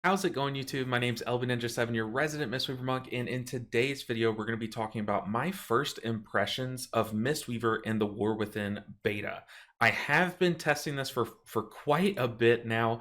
How's it going, YouTube? My name's Ninja 7, your resident Mistweaver monk, and in today's video, we're going to be talking about my first impressions of Mistweaver in the War Within beta. I have been testing this for quite a bit now.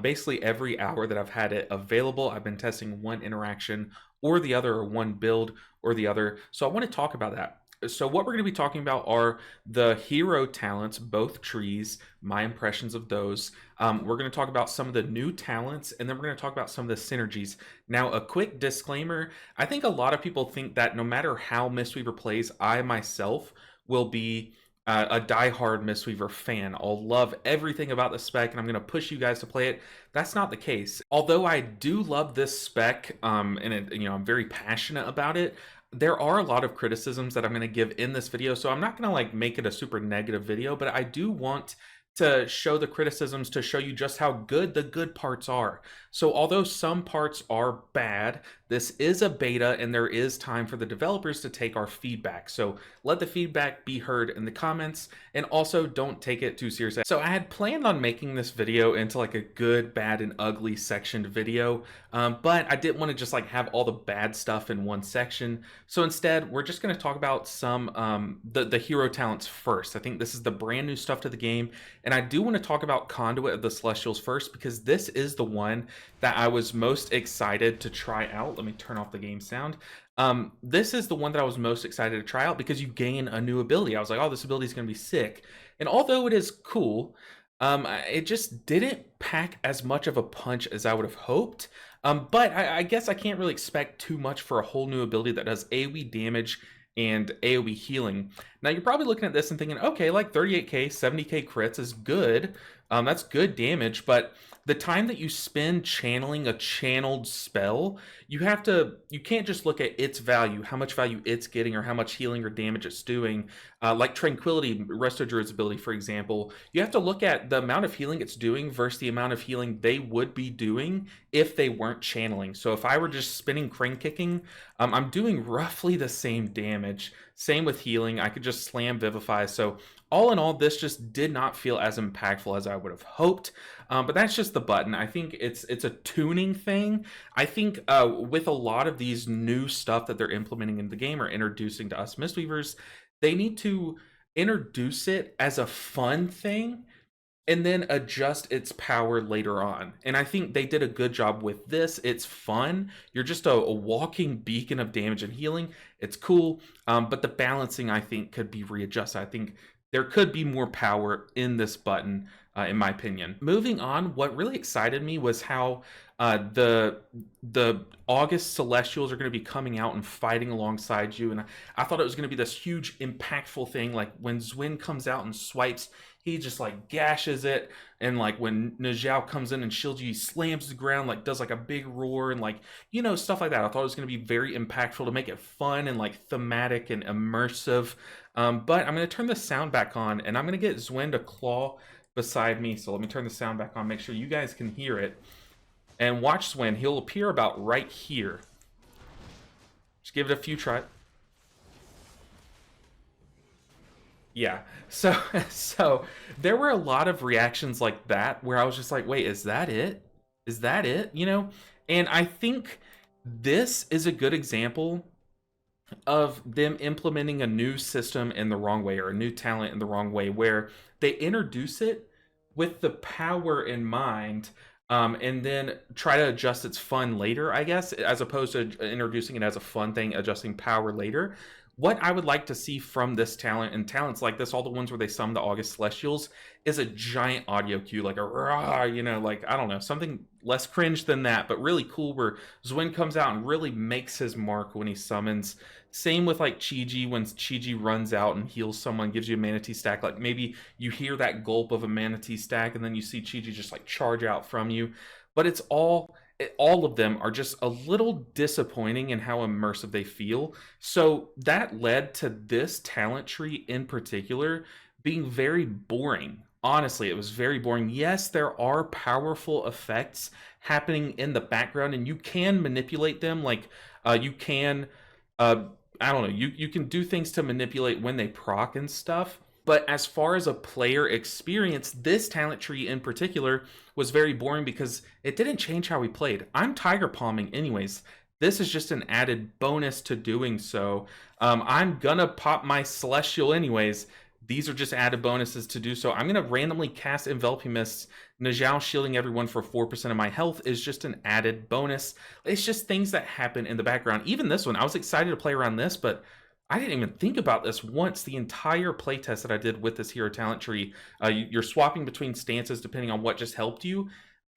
Basically, every hour that I've had it available, I've been testing one interaction or the other, or one build or the other. So I want to talk about that. So what we're going to be talking about are the hero talents, both trees, my impressions of those. We're going to talk about some of the new talents, and then we're going to talk about some of the synergies. Now, a quick disclaimer, I think a lot of people think that no matter how Mistweaver plays, I myself will be a diehard Mistweaver fan. I'll love everything about the spec, and I'm going to push you guys to play it. That's not the case. Although I do love this spec, I'm very passionate about it, there are a lot of criticisms that I'm going to give in this video, so I'm not going to like make it a super negative video, but I do want to show the criticisms to show you just how good the good parts are. So although some parts are bad, this is a beta and there is time for the developers to take our feedback. So let the feedback be heard in the comments, and also don't take it too seriously. So I had planned on making this video into like a good, bad, and ugly sectioned video, but I didn't want to just like have all the bad stuff in one section. So instead, we're just going to talk about some the hero talents first. I think this is the brand new stuff to the game, and I do want to talk about Conduit of the Celestials first, because this is the one that I was most excited to try out. Let me turn off the game sound. This is the one that I was most excited to try out because you gain a new ability. I was like, oh, this ability is going to be sick. And although it is cool, it just didn't pack as much of a punch as I would have hoped. But I guess I can't really expect too much for a whole new ability that does AoE damage and AoE healing. Now you're probably looking at this and thinking, okay, like 38k, 70k crits is good. That's good damage, but the time that you spend channeling a channeled spell, you can't just look at its value, how much value it's getting or how much healing or damage it's doing. Like Tranquility, Resto Druid's ability, for example, you have to look at the amount of healing it's doing versus the amount of healing they would be doing if they weren't channeling. So if I were just spinning Crane Kicking, I'm doing roughly the same damage. Same with healing, I could just slam Vivify. So all in all, this just did not feel as impactful as I would have hoped. But that's just the button. I think it's a tuning thing. I think with a lot of these new stuff that they're implementing in the game or introducing to us Mistweavers, they need to introduce it as a fun thing and then adjust its power later on. And I think they did a good job with this. It's fun. You're just a walking beacon of damage and healing. It's cool, but the balancing, I think, could be readjusted. I think there could be more power in this button, in my opinion. Moving on, what really excited me was how the August Celestials are going to be coming out and fighting alongside you, and I thought it was going to be this huge impactful thing. Like when Zwin comes out and swipes, he just like gashes it, and like when Najao comes in and shields you, he slams the ground, like does like a big roar, and like, you know, stuff like that. I thought it was going to be very impactful to make it fun and like thematic and immersive. But I'm going to turn the sound back on, and I'm going to get Zwin to claw beside me. So let me turn the sound back on, make sure you guys can hear it. And watch Zwin, he'll appear about right here. Just give it a few tries. Yeah, so there were a lot of reactions like that where I was just like, wait, is that it? Is that it? You know? And I think this is a good example of them implementing a new system in the wrong way, or a new talent in the wrong way, where they introduce it with the power in mind, and then try to adjust its fun later, I guess, as opposed to introducing it as a fun thing, adjusting power later. What I would like to see from this talent, and talents like this, all the ones where they summon the August Celestials, is a giant audio cue, like a rah, you know, like, I don't know, something less cringe than that, but really cool, where Zwin comes out and really makes his mark when he summons. Same with like Chi-Ji, when Chi-Ji runs out and heals someone, gives you a Manatee stack, like maybe you hear that gulp of a Manatee stack, and then you see Chi-Ji just like charge out from you. But it's all of them are just a little disappointing in how immersive they feel. So that led to this talent tree in particular being very boring. Honestly, it was very boring. Yes, there are powerful effects happening in the background, and you can manipulate them. Like you can, I don't know, you can do things to manipulate when they proc and stuff. But as far as a player experience, this talent tree in particular was very boring because it didn't change how we played. I'm Tiger Palming anyways. This is just an added bonus to doing so. I'm gonna pop my Celestial anyways. These are just added bonuses to do so. I'm gonna randomly cast Enveloping Mists. Najal shielding everyone for 4% of my health is just an added bonus. It's just things that happen in the background. Even this one, I was excited to play around this, but I didn't even think about this once. The entire playtest that I did with this hero talent tree, you're swapping between stances depending on what just helped you.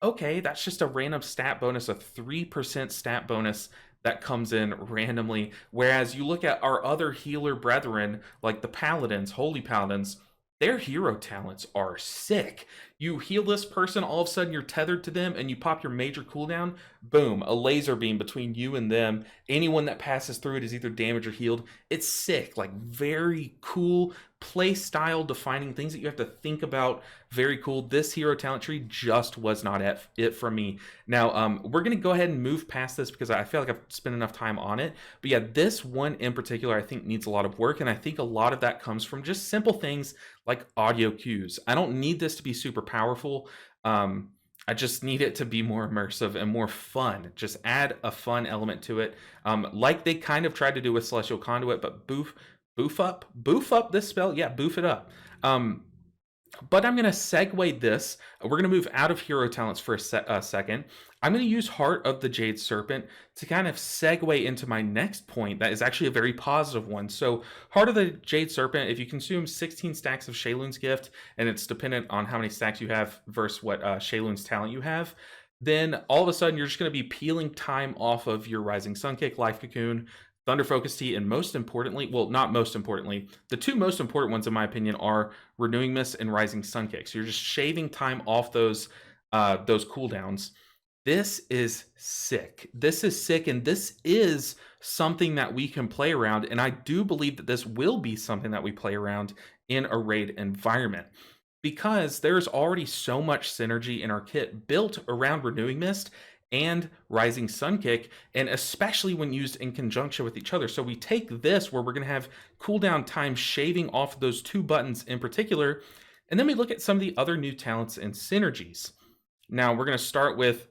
Okay, that's just a random stat bonus, a 3% stat bonus that comes in randomly. Whereas you look at our other healer brethren, like the Paladins, Holy Paladins, their hero talents are sick. You heal this person, all of a sudden you're tethered to them, and you pop your major cooldown, boom, a laser beam between you and them. Anyone that passes through it is either damaged or healed. It's sick, like very cool play style defining things that you have to think about. Very cool. This hero talent tree just was not it for me. Now, we're going to go ahead and move past this because I feel like I've spent enough time on it. But yeah, this one in particular, I think needs a lot of work. And I think a lot of that comes from just simple things like audio cues. I don't need this to be super powerful. I just need it to be more immersive and more fun. Just add a fun element to it. Like they kind of tried to do with Celestial Conduit, but boof up this spell. Yeah, boof it up. But I'm going to segue this. We're going to move out of hero talents for a second. I'm going to use Heart of the Jade Serpent to kind of segue into my next point that is actually a very positive one. So Heart of the Jade Serpent, if you consume 16 stacks of Shaylun's Gift, and it's dependent on how many stacks you have versus what Shaylun's talent you have, then all of a sudden you're just going to be peeling time off of your Rising Sun Kick, Life Cocoon, Thunder Focus Tea, and most importantly, well, not most importantly, the two most important ones in my opinion are Renewing Mist and Rising Sun Kick. So you're just shaving time off those cooldowns. This is sick. This is sick, and this is something that we can play around, and I do believe that this will be something that we play around in a raid environment, because there's already so much synergy in our kit built around Renewing Mist and Rising Sun Kick, and especially when used in conjunction with each other. So we take this where we're going to have cooldown time shaving off those two buttons in particular, and then we look at some of the other new talents and synergies. Now we're going to start with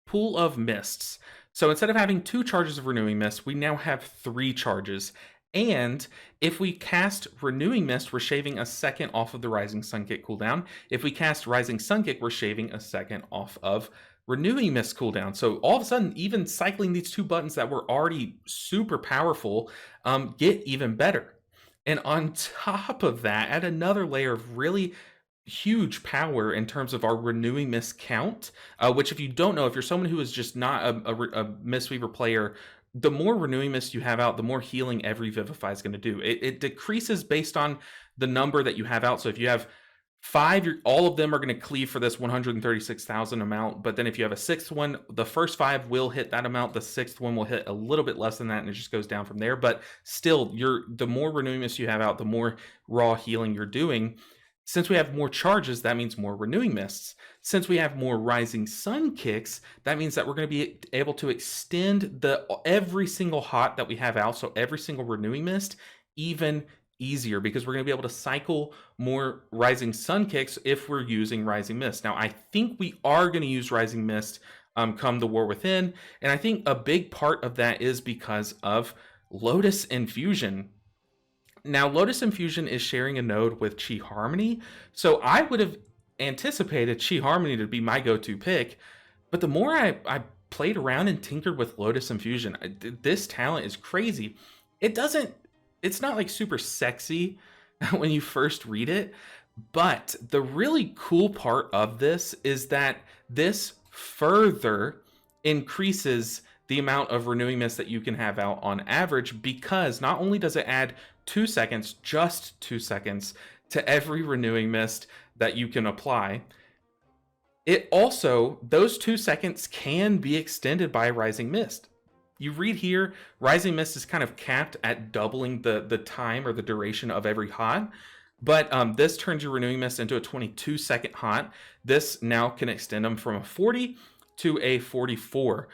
Pool of Mists. So instead of having 2 charges of Renewing Mist, we now have 3 charges. And if we cast Renewing Mist, we're shaving a second off of the Rising Sun Kick cooldown. If we cast Rising Sun Kick, we're shaving a second off of Renewing Mist cooldown. So all of a sudden, even cycling these 2 buttons that were already super powerful get even better. And on top of that, add another layer of really huge power in terms of our Renewing Mist count, which if you don't know, if you're someone who is just not a Mistweaver player, the more Renewing Mist you have out, the more healing every Vivify is going to do. It decreases based on the number that you have out. So if you have 5, all of them are going to cleave for this 136,000 amount. But then if you have a 6th one, the first 5 will hit that amount. The 6th one will hit a little bit less than that, and it just goes down from there. But still, the more Renewing Mist you have out, the more raw healing you're doing. Since we have more charges, that means more Renewing Mists. Since we have more Rising Sun Kicks, that means that we're going to be able to extend every single hot that we have out, so every single Renewing Mist, even easier, because we're going to be able to cycle more Rising Sun Kicks if we're using Rising Mist. Now, I think we are going to use Rising Mist come the War Within, and I think a big part of that is because of Lotus Infusion. Now, Lotus Infusion is sharing a node with Chi Harmony, so I would have anticipated Chi Harmony to be my go-to pick, but the more I played around and tinkered with Lotus Infusion, this talent is crazy. It's not like super sexy when you first read it, but the really cool part of this is that this further increases the amount of Renewing Mist that you can have out on average, because not only does it add 2 seconds, just 2 seconds, to every Renewing Mist that you can apply, it also, those 2 seconds can be extended by Rising Mist. You read here, Rising Mist is kind of capped at doubling the time or the duration of every hot, but this turns your Renewing Mist into a 22-second hot. This now can extend them from a 40 to a 44.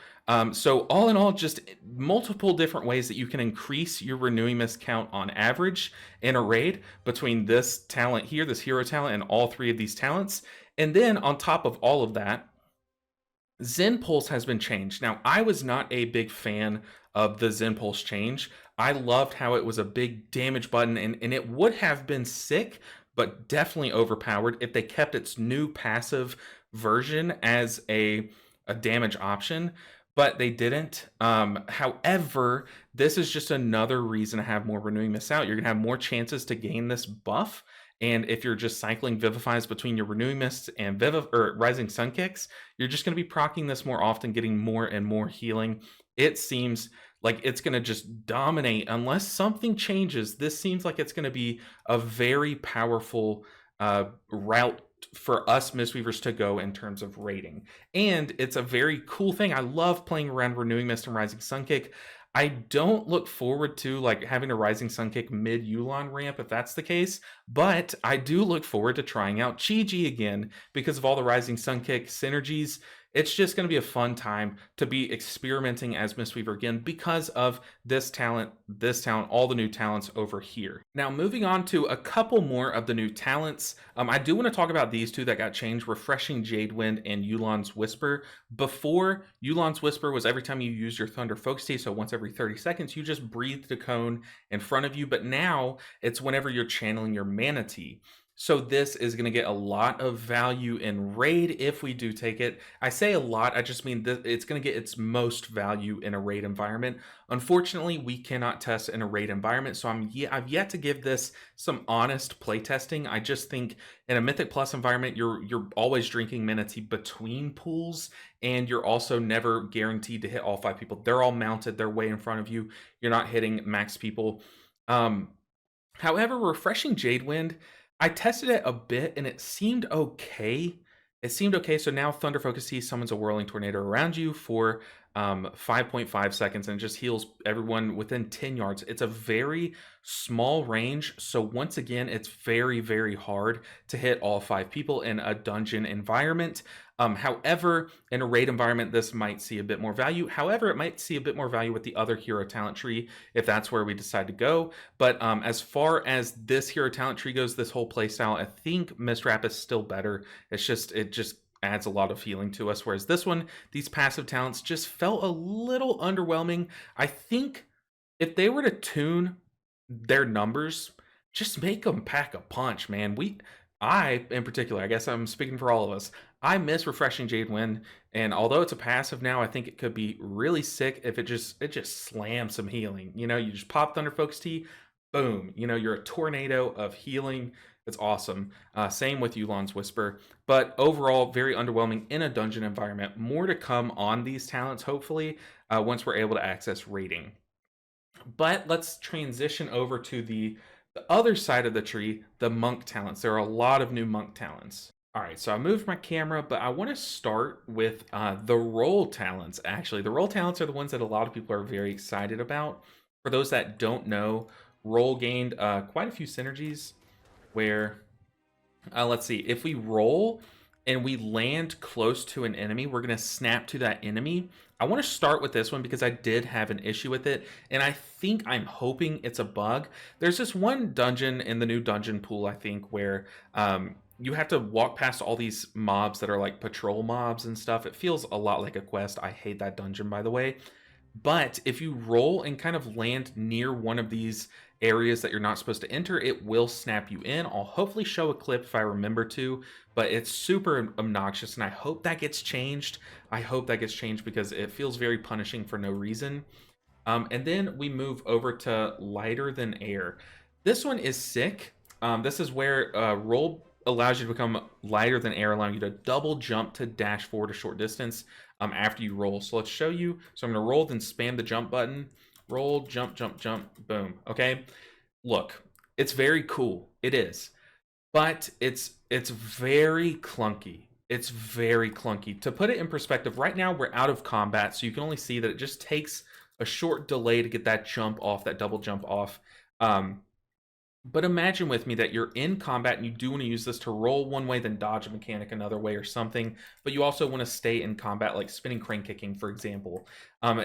So all in all, just multiple different ways that you can increase your renewing mist count on average in a raid between this talent here, this hero talent, and all three of these talents. And then on top of all of that, Zen Pulse has been changed. Now, I was not a big fan of the Zen Pulse change. I loved how it was a big damage button, and it would have been sick, but definitely overpowered if they kept its new passive version as a damage option. But they didn't. However, this is just another reason to have more Renewing Mist out. You're going to have more chances to gain this buff. And if you're just cycling Vivifies between your Renewing Mists and Rising Sun Kicks, you're just going to be proccing this more often, getting more and more healing. It seems like it's going to just dominate unless something changes. This seems like it's going to be a very powerful route for us Mistweavers to go in terms of rating. And it's a very cool thing. I love playing around Renewing Mist and Rising Sun Kick. I don't look forward to like having a Rising Sun Kick mid Yulon ramp if that's the case, but I do look forward to trying out Chi-Ji again because of all the Rising Sun Kick synergies. It's just going to be a fun time to be experimenting as Mistweaver again because of this talent, all the new talents over here. Now, moving on to a couple more of the new talents. I do want to talk about these two that got changed, Refreshing Jade Wind and Yulon's Whisper. Before, Yulon's Whisper was every time you use your Thunder Focus Tea, so once every 30 seconds, you just breathe the cone in front of you, but now it's whenever you're channeling your Mana Tea. So this is going to get a lot of value in raid if we do take it. I say a lot, I just mean that it's going to get its most value in a raid environment. Unfortunately, we cannot test in a raid environment, so I've yet to give this some honest play testing. I just think in a Mythic Plus environment, you're always drinking Mana Tea between pools, and you're also never guaranteed to hit all 5 people. They're all mounted, they're way in front of you. You're not hitting max people. However, Refreshing Jade Wind, I tested it a bit and it seemed okay. So now Thunder Focus Tea summons a whirling tornado around you for 5.5 seconds and it just heals everyone within 10 yards. It's a very small range. So once again, it's very, very hard to hit all 5 people in a dungeon environment. However, in a raid environment, this might see a bit more value. However, it might see a bit more value with the other hero talent tree if that's where we decide to go. But as far as this hero talent tree goes, this whole playstyle, I think Mistwrap is still better. It just adds a lot of healing to us. Whereas this one, these passive talents just felt a little underwhelming. I think if they were to tune their numbers, just make them pack a punch, man. I, in particular, I guess I'm speaking for all of us, I miss Refreshing Jade Wind, and although it's a passive now, I think it could be really sick if it just slams some healing. You know, you just pop Thunder Focus Tea, boom, you know, you're a tornado of healing. It's awesome. Same with Yulon's Whisper, but overall, very underwhelming in a dungeon environment. More to come on these talents, hopefully, once we're able to access rating. But let's transition over to the other side of the tree, the monk talents. There are a lot of new monk talents. All right, so I moved my camera, but I want to start with the role talents, actually. The role talents are the ones that a lot of people are very excited about. For those that don't know, role gained quite a few synergies where, let's see, if we roll and we land close to an enemy, we're going to snap to that enemy. I want to start with this one because I did have an issue with it, and I'm hoping it's a bug. There's this one dungeon in the new dungeon pool, I think, where you have to walk past all these mobs that are like patrol mobs and stuff. It feels a lot like a quest. I hate that dungeon, by the way. But if you roll and kind of land near one of these areas that you're not supposed to enter, it will snap you in. I'll hopefully show a clip if I remember to, but it's super obnoxious, and I hope that gets changed. I hope that gets changed because it feels very punishing for no reason. And then we move over to Lighter Than Air. This one is sick. This is where roll allows you to become lighter than air, allowing you to double jump to dash forward a short distance after you roll. So let's show you. So I'm going to roll, then spam the jump button. Roll, jump, jump, jump, boom. Okay. Look, it's very cool. It is. But it's very clunky. It's very clunky. To put it in perspective, right now we're out of combat, so you can only see that it just takes a short delay to get that jump off, that double jump off. But imagine with me that you're in combat and you do want to use this to roll one way, then dodge a mechanic another way or something. But you also want to stay in combat, like spinning crane kicking, for example.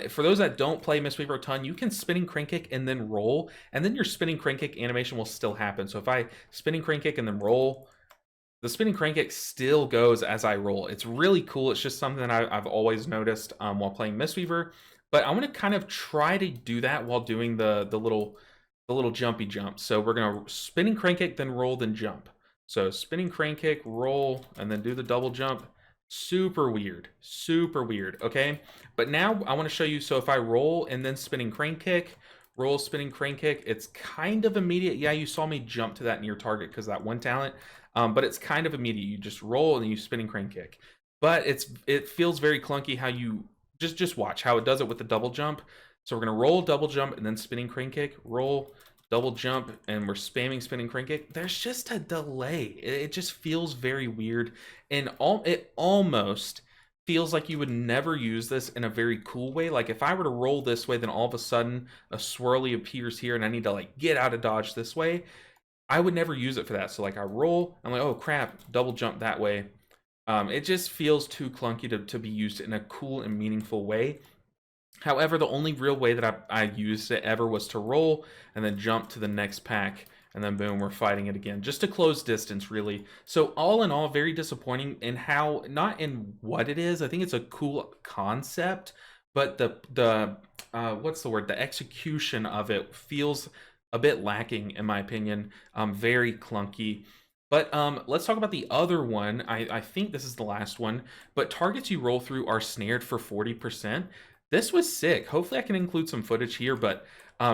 For those that don't play Mistweaver a ton, you can spinning crane kick and then roll, and then your spinning crane kick animation will still happen. So if I spinning crane kick and then roll, the spinning crane kick still goes as I roll. It's really cool. It's just something that I've always noticed while playing Mistweaver. But I want to kind of try to do that while doing the little jumpy jump. So we're gonna spinning crane kick, then roll, then jump. So spinning crane kick, roll, and then do the double jump. Super weird, super weird. Okay, but now I want to show you. So if I roll and then spinning crane kick, roll, spinning crane kick, it's kind of immediate. Yeah, you saw me jump to that near target because that one talent. But it's kind of immediate. You just roll and then you spinning crane kick. But it feels very clunky how you just watch how it does it with the double jump. So we're gonna roll, double jump, and then spinning crane kick, roll, double jump, and we're spamming spinning crane kick. There's just a delay. It just feels very weird, and it almost feels like you would never use this in a very cool way. Like if I were to roll this way, then all of a sudden a swirly appears here, and I need to like get out of dodge this way. I would never use it for that. So like I roll, I'm like, oh crap, double jump that way. It just feels too clunky to be used in a cool and meaningful way. However, the only real way that I used it ever was to roll and then jump to the next pack, and then boom, we're fighting it again. Just to close distance, really. So all in all, very disappointing in how, not in what it is. I think it's a cool concept, but what's the word? The execution of it feels a bit lacking, in my opinion. Very clunky. But let's talk about the other one. I think this is the last one. But targets you roll through are snared for 40%. This was sick. Hopefully I can include some footage here, but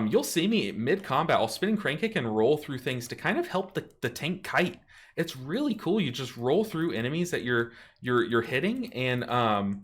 you'll see me mid-combat. I'll spinning crane kick and roll through things to kind of help the tank kite. It's really cool. You just roll through enemies that you're hitting, and all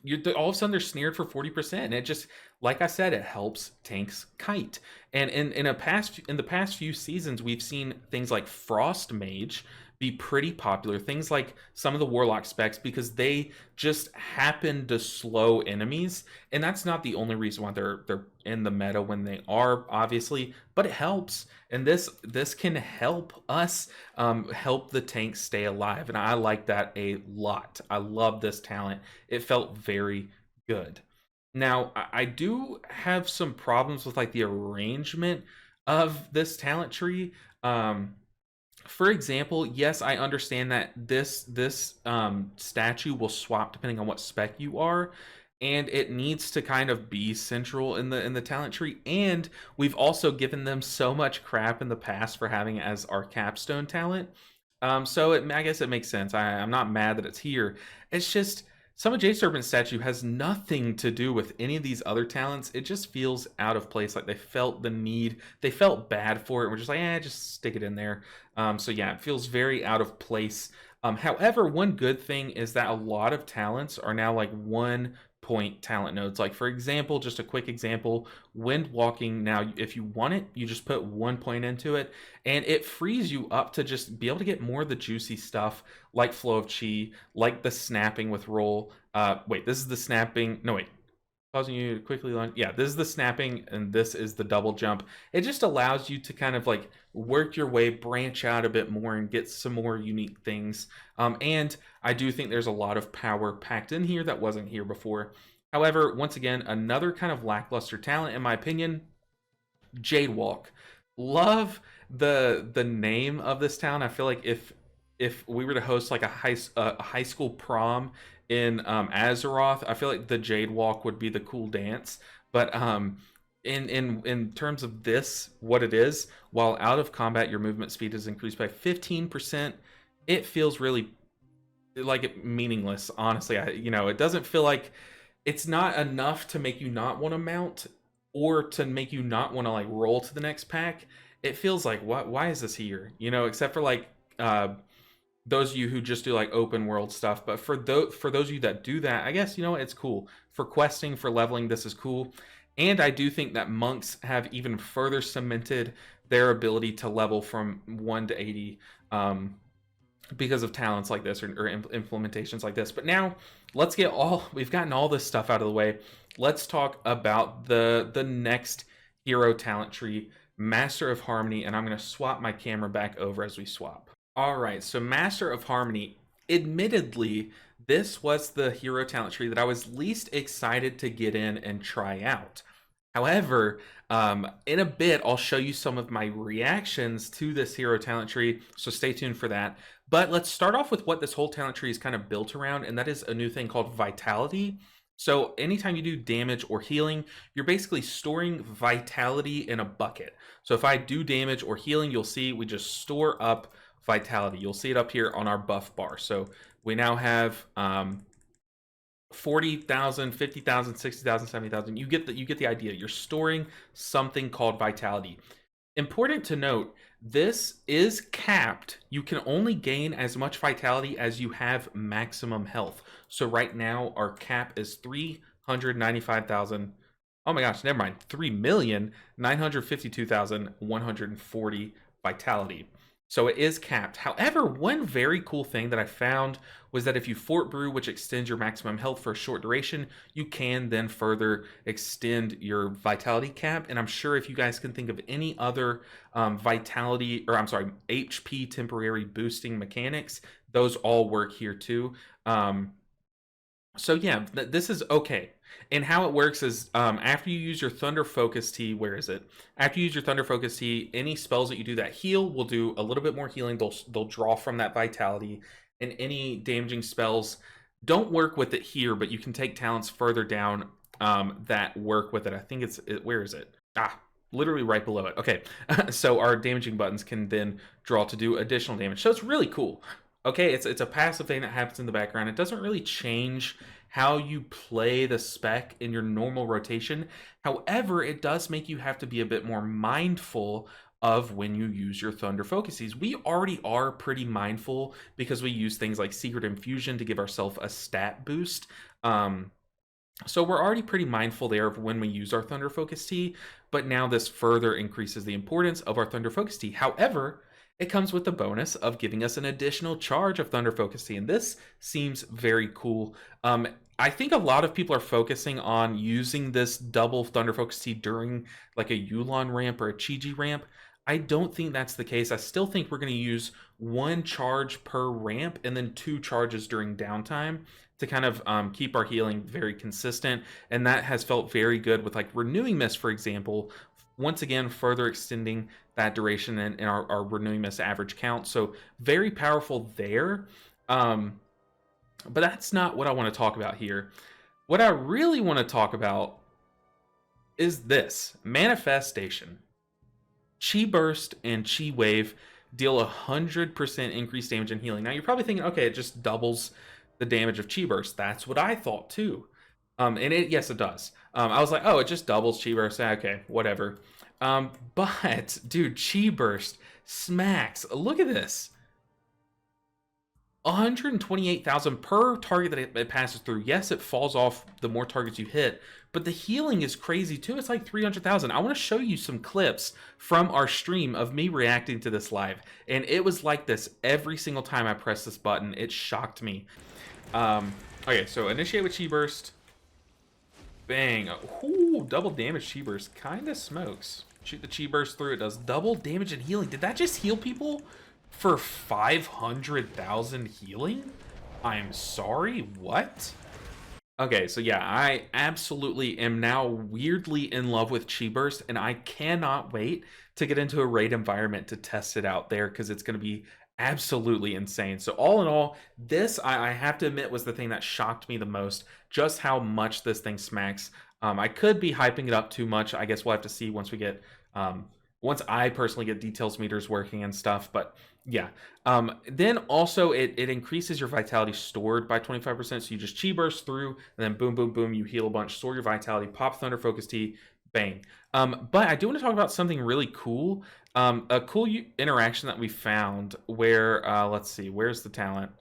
of a sudden they're snared for 40%. And it just, like I said, it helps tanks kite. And in the past few seasons, we've seen things like Frost Mage be pretty popular. Things like some of the Warlock specs, because they just happen to slow enemies. And that's not the only reason why they're in the meta when they are, obviously, but it helps. And this can help us help the tank stay alive. And I like that a lot. I love this talent. It felt very good. Now, I do have some problems with like the arrangement of this talent tree. For example, yes, I understand that this statue will swap depending on what spec you are, and it needs to kind of be central in the talent tree. And we've also given them so much crap in the past for having it as our capstone talent. So I guess it makes sense. I'm not mad that it's here. It's just Summon Jade Serpent statue has nothing to do with any of these other talents. It just feels out of place. Like they felt the need, they felt bad for it. We're just like, just stick it in there. So yeah, it feels very out of place. However, one good thing is that a lot of talents are now like 1-point talent nodes. Like for example, just a quick example, wind walking. Now, if you want it, you just put 1 point into it, and it frees you up to just be able to get more of the juicy stuff, like flow of chi, like the snapping with roll. Wait, this is the snapping. No, wait. Causing you to quickly launch. Yeah, this is the snapping, and this is the double jump. It just allows you to kind of like work your way, branch out a bit more, and get some more unique things. And I do think there's a lot of power packed in here that wasn't here before. However, once again, another kind of lackluster talent, in my opinion. Jade Walk. Love the name of this town. I feel like if we were to host like a high school prom in Azeroth, I feel like the Jade Walk would be the cool dance. But in terms of this, what it is, while out of combat, your movement speed is increased by 15%. It feels really like meaningless, honestly. It doesn't feel like it's not enough to make you not want to mount or to make you not want to like roll to the next pack. It feels like, why is this here? Except for like those of you who just do like open world stuff. But for those of you that do that, I guess it's cool. For questing, for leveling, this is cool. And I do think that monks have even further cemented their ability to level from 1 to 80 because of talents like this or implementations like this. But now we've gotten all this stuff out of the way. Let's talk about the next hero talent tree, Master of Harmony, and I'm going to swap my camera back over as we swap. All right, so Master of Harmony, admittedly, this was the hero talent tree that I was least excited to get in and try out. However, in a bit, I'll show you some of my reactions to this hero talent tree, so stay tuned for that. But let's start off with what this whole talent tree is kind of built around, and that is a new thing called Vitality. So anytime you do damage or healing, you're basically storing Vitality in a bucket. So if I do damage or healing, you'll see we just store up Vitality. You'll see it up here on our buff bar. So we now have 40,000, 50,000, 60,000, 70,000. You get the idea. You're storing something called Vitality. Important to note, this is capped. You can only gain as much Vitality as you have maximum health. So right now our cap is 395,000. Oh my gosh, never mind. 3,952,140 Vitality. So it is capped. However, one very cool thing that I found was that if you Fort Brew, which extends your maximum health for a short duration, you can then further extend your Vitality cap. And I'm sure if you guys can think of any other HP temporary boosting mechanics, those all work here too. So yeah, this is okay. And how it works is after you use your Thunder Focus Tea, where is it? After you use your Thunder Focus Tea, any spells that you do that heal will do a little bit more healing. They'll draw from that Vitality. And any damaging spells don't work with it here, but you can take talents further down that work with it. I think where is it? Literally right below it. Okay, so our damaging buttons can then draw to do additional damage. So it's really cool. Okay, it's a passive thing that happens in the background. It doesn't really change how you play the spec in your normal rotation. However, it does make you have to be a bit more mindful of when you use your Thunder Focuses. We already are pretty mindful because we use things like Secret Infusion to give ourselves a stat boost. So we're already pretty mindful there of when we use our Thunder Focus Tea, but now this further increases the importance of our Thunder Focus Tea. However, it comes with the bonus of giving us an additional charge of Thunder Focus Tea, and this seems very cool. I think a lot of people are focusing on using this double Thunder Focus Tea during like a Yulon ramp or a Chi-Ji ramp. I don't think that's the case. I still think we're going to use one charge per ramp and then 2 charges during downtime to kind of keep our healing very consistent. And that has felt very good with like Renewing Mist, for example, once again, further extending that duration in our Renewing Mist average count. So very powerful there. But that's not what I want to talk about here. What I really want to talk about is this Manifestation. Chi Burst and Chi Wave deal 100% increased damage and healing. Now you're probably thinking, okay, it just doubles the damage of Chi Burst. That's what I thought too. Yes, it does. I was like, oh, it just doubles Chi Burst. Okay, whatever. But dude, Chi Burst smacks. Look at this. 128,000 per target that it passes through. Yes, it falls off the more targets you hit, but the healing is crazy too. It's like 300,000. I want to show you some clips from our stream of me reacting to this live, and it was like this every single time I pressed this button. It shocked me. Okay, so initiate with Chi Burst. Bang. Ooh, double damage Chi Burst. Kind of smokes. Shoot the Chi Burst through. It does double damage and healing. Did that just heal people for 500,000 healing? I'm sorry, what? Okay, so yeah, I absolutely am now weirdly in love with Chi Burst, and I cannot wait to get into a raid environment to test it out there because it's going to be absolutely insane. So all in all, this, I have to admit, was the thing that shocked me the most, just how much this thing smacks. I could be hyping it up too much. I guess we'll have to see once we get, once I personally get details meters working and stuff, but yeah. Then also it increases your vitality stored by 25%. So you just Chi Burst through, and then boom, boom, boom, you heal a bunch, store your vitality, pop Thunder Focus Tea, bang. But I do want to talk about something really cool. A cool interaction that we found where, let's see, where's the talent?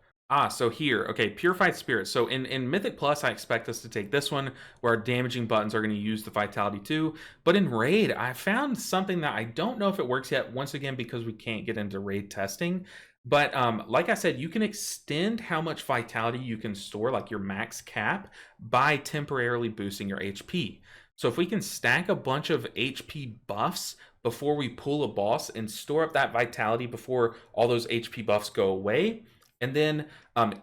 So here, okay, Purified Spirit. So in Mythic Plus, I expect us to take this one, where our damaging buttons are going to use the Vitality too. But in Raid, I found something that I don't know if it works yet, once again, because we can't get into Raid testing. But like I said, you can extend how much Vitality you can store, like your max cap, by temporarily boosting your HP. So if we can stack a bunch of HP buffs before we pull a boss and store up that vitality before all those HP buffs go away. And then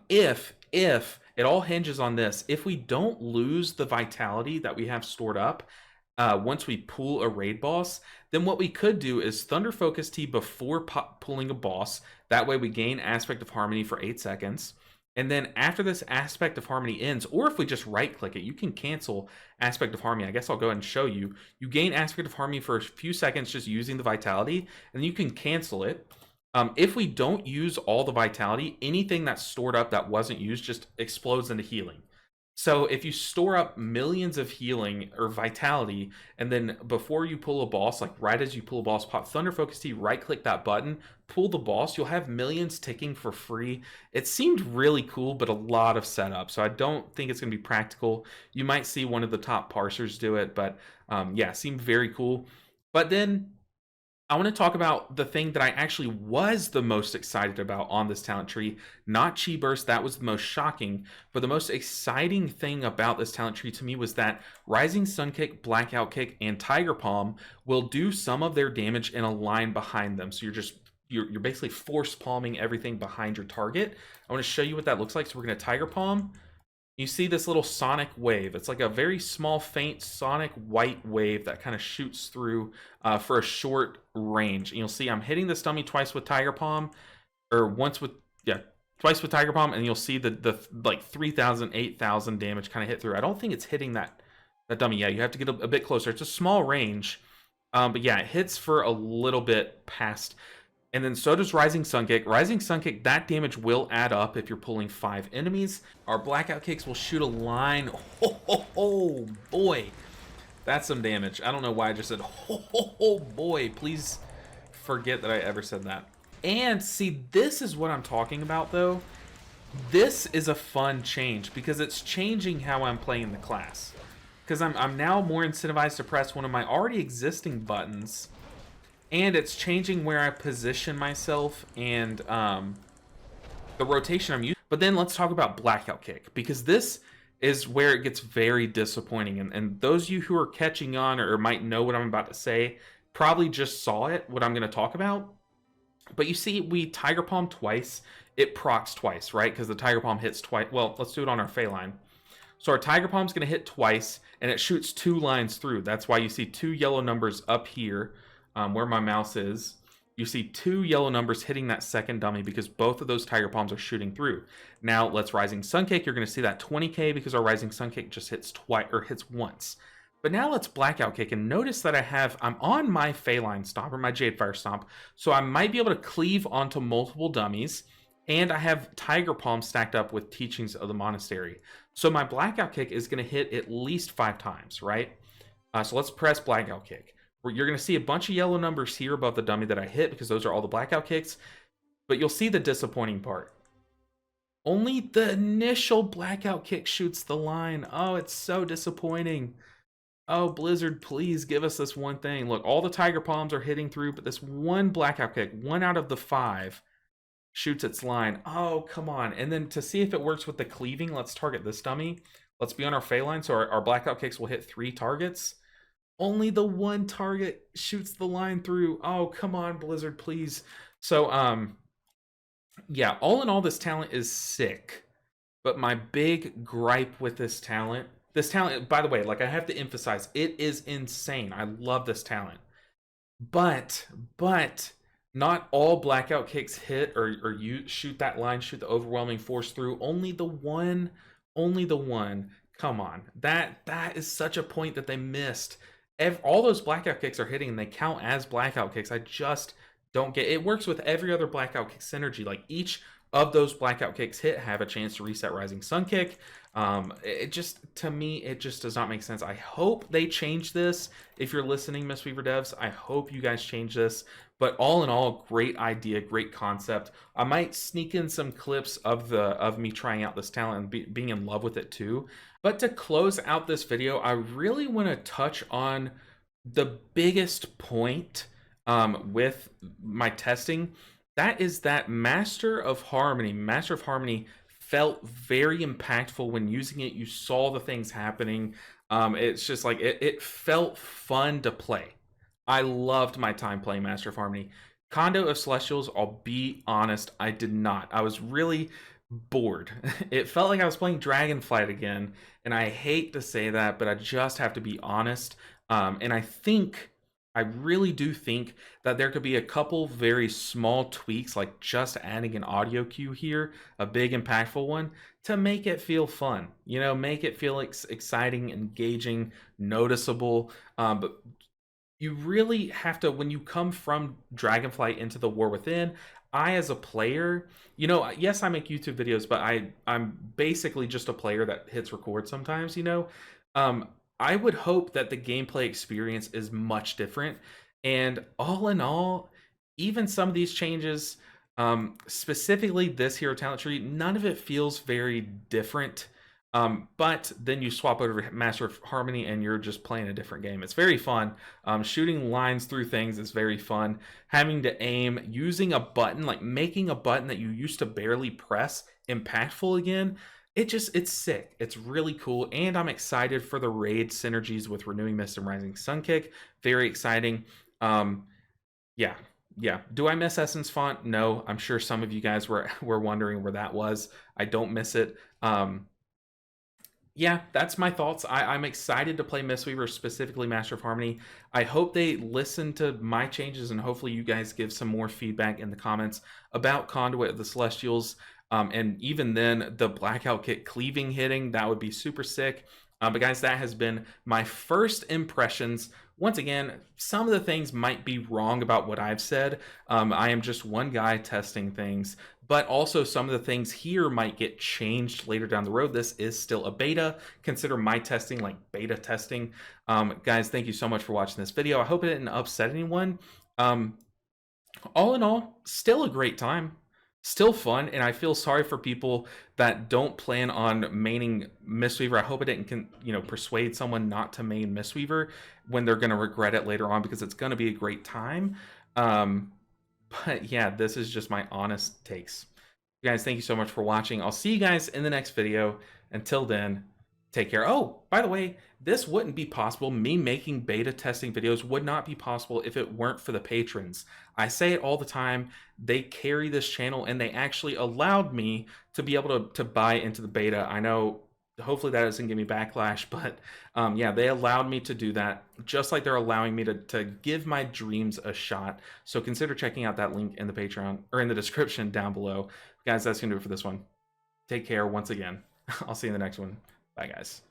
if it all hinges on this, if we don't lose the vitality that we have stored up once we pull a raid boss, then what we could do is Thunder Focus Tea before pulling a boss. That way we gain Aspect of Harmony for 8 seconds. And then after this Aspect of Harmony ends, or if we just right click it, you can cancel Aspect of Harmony. I guess I'll go ahead and show you. You gain Aspect of Harmony for a few seconds just using the vitality, and then you can cancel it. If we don't use all the vitality, anything that's stored up that wasn't used just explodes into healing. So if you store up millions of healing or vitality, and then before you pull a boss, like right as you pull a boss, pop Thunder Focus Tea, right click that button, pull the boss, you'll have millions ticking for free. It seemed really cool, but a lot of setup. So I don't think it's going to be practical. You might see one of the top parsers do it, but yeah, seemed very cool. But then I want to talk about the thing that I actually was the most excited about on this talent tree, not Chi Burst. That was the most shocking, but the most exciting thing about this talent tree to me was that Rising Sun Kick, Blackout Kick, and Tiger Palm will do some of their damage in a line behind them. So you're basically force palming everything behind your target. I want to show you what that looks like. So we're going to Tiger Palm. You see this little sonic wave. It's like a very small, faint sonic white wave that kind of shoots through for a short range. And you'll see I'm hitting this dummy twice with Tiger Palm, or twice with Tiger Palm, and you'll see the like 3,000, 8,000 damage kind of hit through. I don't think it's hitting that dummy. Yeah, you have to get a bit closer. It's a small range, but yeah, it hits for a little bit past. And then so does Rising Sun Kick. Rising Sun Kick, that damage will add up if you're pulling 5 enemies. Our Blackout Kicks will shoot a line. Oh boy. That's some damage. I don't know why I just said, oh boy. Please forget that I ever said that. And see, this is what I'm talking about, though. This is a fun change because it's changing how I'm playing the class. Because I'm now more incentivized to press one of my already existing buttons, and it's changing where I position myself and the rotation I'm using. But then let's talk about Blackout Kick, because this is where it gets very disappointing. And those of you who are catching on or might know what I'm about to say probably just saw it, what I'm going to talk about. But you see, we Tiger Palm twice. It procs twice, right? Because the Tiger Palm hits twice. Well, let's do it on our Feline. So our Tiger Palm's going to hit twice, and it shoots 2 lines through. That's why you see 2 yellow numbers up here. Where my mouse is, you see 2 yellow numbers hitting that second dummy because both of those Tiger Palms are shooting through. Now let's Rising Sun Kick. You're going to see that 20k because our Rising Sun Kick just hits twice or hits once. But now let's Blackout Kick, and notice that I'm on my Feline Stomp or my Jadefire Stomp, so I might be able to cleave onto multiple dummies, and I have Tiger Palm stacked up with Teachings of the Monastery. So my Blackout Kick is going to hit at least 5 times, right? So let's press Blackout Kick. You're going to see a bunch of yellow numbers here above the dummy that I hit because those are all the Blackout Kicks. But you'll see the disappointing part. Only the initial Blackout Kick shoots the line. Oh, it's so disappointing. Oh, Blizzard, please give us this one thing. Look, all the Tiger Palms are hitting through, but this one Blackout Kick, 1 out of the 5, shoots its line. Oh, come on. And then to see if it works with the cleaving, let's target this dummy. Let's be on our Feline, so our Blackout Kicks will hit 3 targets. Only the 1 target shoots the line through. Oh, come on, Blizzard, please. So, yeah, all in all, this talent is sick. But my big gripe with this talent, by the way, like I have to emphasize, it is insane. I love this talent. But not all Blackout Kicks hit or you shoot that line, shoot the overwhelming force through. Only the one. Come on. That is such a point that they missed. All those Blackout Kicks are hitting and they count as Blackout Kicks. I just don't get it. It works with every other Blackout Kick synergy. Like each of those Blackout Kicks have a chance to reset Rising Sun Kick. To me, it just does not make sense. I hope they change this. If you're listening, Mistweaver devs, I hope you guys change this. But all in all, great idea, great concept. I might sneak in some clips of me trying out this talent and being in love with it too. But to close out this video, I really want to touch on the biggest point with my testing. That is that Master of Harmony felt very impactful when using it. You saw the things happening. It's just like it felt fun to play. I loved my time playing Master of Harmony. Condo of Celestials, I'll be honest, I did not. I was really bored. It felt like I was playing Dragonflight again, and I hate to say that, but I just have to be honest. And I really do think that there could be a couple very small tweaks, like just adding an audio cue here, a big impactful one, to make it feel fun. You know, make it feel exciting, engaging, noticeable. But you really have to, when you come from Dragonflight into the War Within, I as a player, you know, yes, I make YouTube videos, but I'm basically just a player that hits record sometimes, you know. I would hope that the gameplay experience is much different. And all in all, even some of these changes, specifically this hero talent tree, none of it feels very different. But then you swap over to Master of Harmony and you're just playing a different game. It's very fun. Shooting lines through things is very fun. Having to aim, using a button, like making a button that you used to barely press impactful again. It's sick. It's really cool. And I'm excited for the raid synergies with Renewing Mist and Rising Sun Kick. Very exciting. Um, yeah, yeah. Do I miss Essence Font? No. I'm sure some of you guys were wondering where that was. I don't miss it. Yeah, that's my thoughts. I'm excited to play Mistweaver, specifically Master of Harmony. I hope they listen to my changes, and hopefully you guys give some more feedback in the comments about Conduit of the Celestials. And even then, the Blackout Kit cleaving hitting, that would be super sick. But guys, that has been my first impressions. Once again, some of the things might be wrong about what I've said. I am just one guy testing things, but also some of the things here might get changed later down the road. This is still a beta. Consider my testing like beta testing. Guys, thank you so much for watching this video. I hope it didn't upset anyone. All in all, still a great time. Still fun, and I feel sorry for people that don't plan on maining Mistweaver. I hope it didn't, persuade someone not to main Mistweaver when they're going to regret it later on, because it's going to be a great time. But yeah, this is just my honest takes. Guys, thank you so much for watching. I'll see you guys in the next video. Until then, take care. Oh, by the way, this wouldn't be possible. Me making beta testing videos would not be possible if it weren't for the patrons. I say it all the time. They carry this channel, and they actually allowed me to be able to buy into the beta. I know, hopefully that doesn't give me backlash, but yeah, they allowed me to do that, just like they're allowing me to give my dreams a shot. So consider checking out that link in the Patreon, or in the description down below. Guys, that's gonna do it for this one. Take care once again. I'll see you in the next one. Bye, guys.